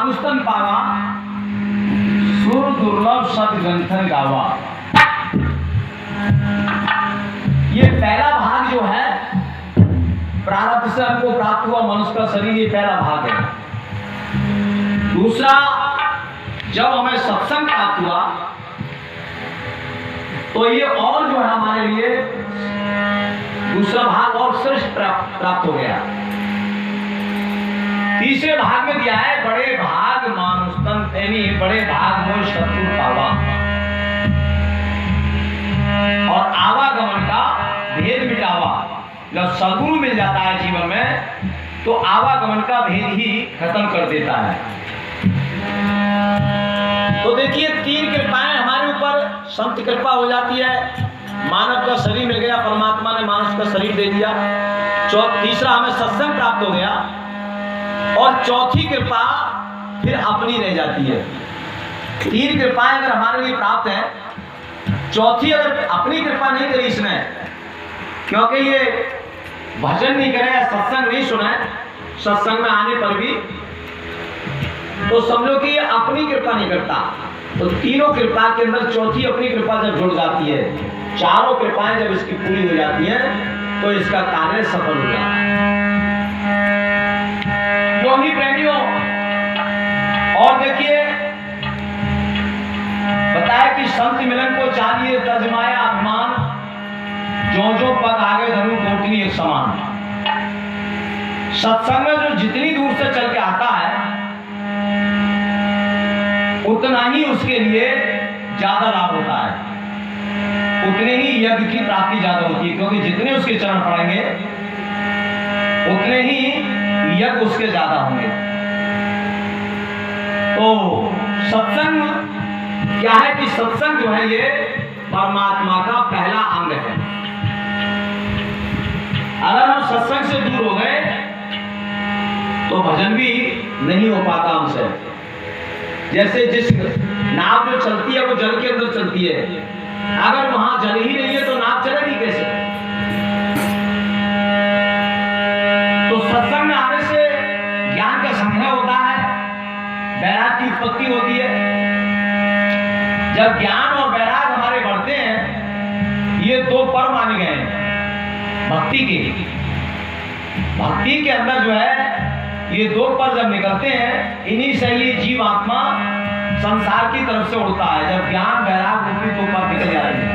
मागुस्तन पावा सुर दुर्लभ सदग्रंथन गावा। ये पहला भाग जो है प्रारब्ध से हमको प्राप्त हुआ मनुष्य का शरीर, ये पहला भाग है। दूसरा, जब हमें सत्संग प्राप्त हुआ तो ये और जो है हमारे लिए दूसरा भाग और श्रेष्ठ प्राप्त हो गया। तीसरे भाग में दिया है बड़े भाग मानुस्तन यानी बड़े भाग में शत्रु पावा, और आवागमन का भेद मिटावा। जब सद्गुरु मिल जाता है जीवन में तो आवागमन का भेद ही खत्म कर देता है। तो देखिए, तीन कृपाएं हमारे ऊपर संत कृपा हो जाती है, मानव का शरीर मिल गया, परमात्मा ने मानव का शरीर दे दिया। तीसरा, हमें सत्संग प्राप्त हो गया, और चौथी कृपा फिर अपनी रह जाती है। तीन कृपाएं अगर हमारे लिए प्राप्त है, चौथी अगर अपनी कृपा नहीं करी इसने, क्योंकि ये भजन नहीं करे, सत्संग नहीं सुना है, सत्संग में आने पर भी तो समझो कि ये अपनी कृपा नहीं करता। तो तीनों कृपा के अंदर चौथी अपनी कृपा जब जुड़ जाती है, चारों कृपाएं जब इसकी पूरी हो जाती हैं तो इसका कार्य सफल हो जाता है। जो ही प्रेमियों, और देखिए बताया कि संत मिलन को चाहिए तजमाया अभिमान, जो पग आगे धरू कोटनी एक समान। सत्संग में जो जितनी दूर से चल के आता है उतना ही उसके लिए ज्यादा लाभ होता है, उतने ही यज्ञ की प्राप्ति ज्यादा होती है, क्योंकि जितने उसके चरण पड़ेंगे उतने ही यज्ञ उसके ज्यादा होंगे। तो सत्संग क्या है कि सत्संग जो है ये परमात्मा का पहला अंग है। अगर हम सत्संग से दूर हो गए तो भजन भी नहीं हो पाता हमसे। जैसे जिस नाव जो चलती है वो जल के अंदर चलती है, अगर वहां जल ही नहीं है तो नाव चलेगी कैसे? तो सत्संग में आने से ज्ञान का संग्रह होता है, वैराग की उत्पत्ति होती है। जब ज्ञान और वैराग हमारे बढ़ते हैं, ये दो पर माने गए हैं भक्ति के। भक्ति के अंदर जो है ये दो पर जब निकलते हैं, इन्हीं से ये जीव आत्मा संसार की तरफ से उड़ता है। जब ज्ञान वैराग रूपी दो पर निकल जाते हैं,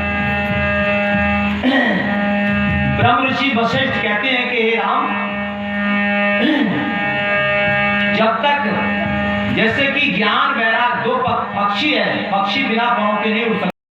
ब्रह्म ऋषि वशिष्ठ कहते हैं कि हे राम, जब तक जैसे कि ज्ञान वैराग दो पक्षी है, पक्षी बिना पांव के नहीं उड़ सकते।